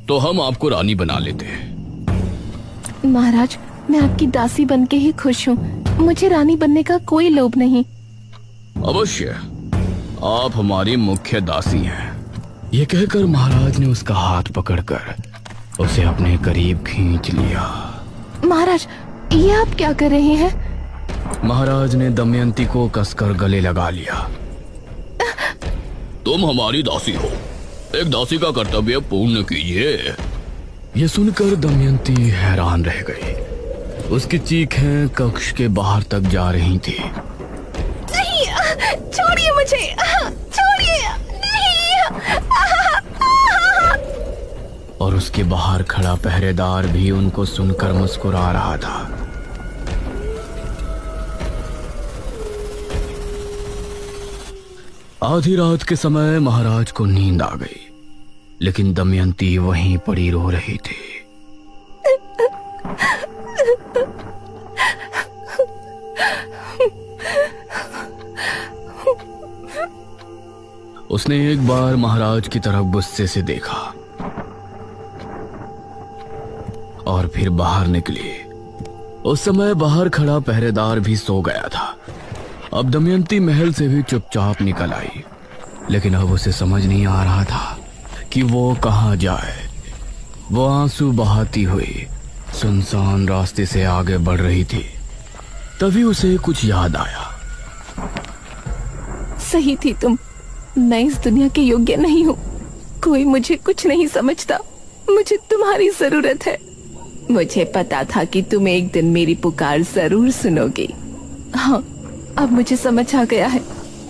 तो हम आपको रानी बना लेते। महाराज, मैं आपकी दासी बनके ही खुश हूँ। मुझे रानी बनने का कोई लोभ नहीं। अवश्य, आप हमारी मुख्य दासी हैं। ये कहकर महाराज ने उसका हाथ पकड़कर उसे अपने करीब खींच लिया। महाराज, ये आप क्या कर रहे हैं? महाराज ने दमयंती को कसकर गले लगा लिया। तुम हमारी दासी हो, एक दासी का कर्तव्य पूर्ण कीजिए। ये सुनकर दमयंती हैरान रह गई। उसकी चीखें कक्ष के बाहर तक जा रही थी। नहीं, छोड़िए मुझे, छोड़िए, नहीं। और उसके बाहर खड़ा पहरेदार भी उनको सुनकर मुस्कुरा रहा था। आधी रात के समय महाराज को नींद आ गई, लेकिन दमयंती वहीं पड़ी रो रही थी। उसने एक बार महाराज की तरफ गुस्से से देखा और फिर बाहर निकली। उस समय बाहर खड़ा पहरेदार भी सो गया था। अब दमयंती महल से भी चुपचाप निकल आई, लेकिन अब उसे समझ नहीं आ रहा था कि वो कहाँ जाए। वो आंसू बहाती हुई सुनसान रास्ते से आगे बढ़ रही थी। तभी उसे कुछ याद आया। सही थी तुम, मैं इस दुनिया के योग्य नहीं हूँ। कोई मुझे कुछ नहीं समझता। मुझे तुम्हारी जरूरत है। मुझे पता था कि तुम एक दिन मेरी पुकार जरूर सुनोगी। हाँ, अब मुझे समझ आ गया है।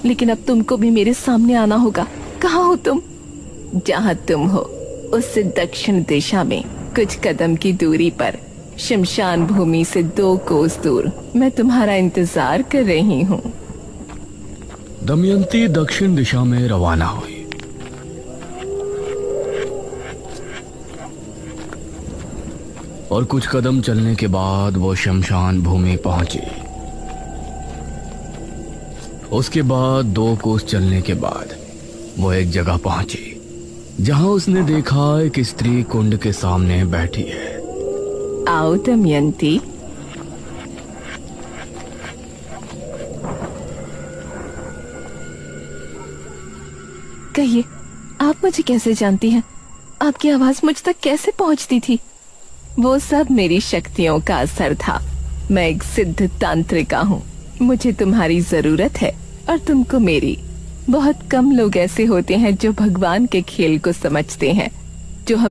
लेकिन अब तुमको भी मेरे सामने आना होगा। कहाँ हो तुम? जहाँ तुम हो उससे दक्षिण दिशा में कुछ कदम की दूरी पर, शमशान भूमि से 2 कोस दूर, मैं तुम्हारा इंतजार कर रही हूँ। दमयंती दक्षिण दिशा में रवाना हुई। और कुछ कदम चलने के बाद वो शमशान भूमि पहुंची। उसके बाद 2 कोस चलने के बाद वो एक जगह पहुंची जहां उसने देखा एक स्त्री कुंड के सामने बैठी है। आओ दमयंती। कहिए, आप मुझे कैसे जानती हैं? आपकी आवाज मुझ तक कैसे पहुंचती थी? वो सब मेरी शक्तियों का असर था। मैं एक सिद्ध तांत्रिका हूँ। मुझे तुम्हारी जरूरत है और तुमको मेरी। बहुत कम लोग ऐसे होते हैं जो भगवान के खेल को समझते हैं।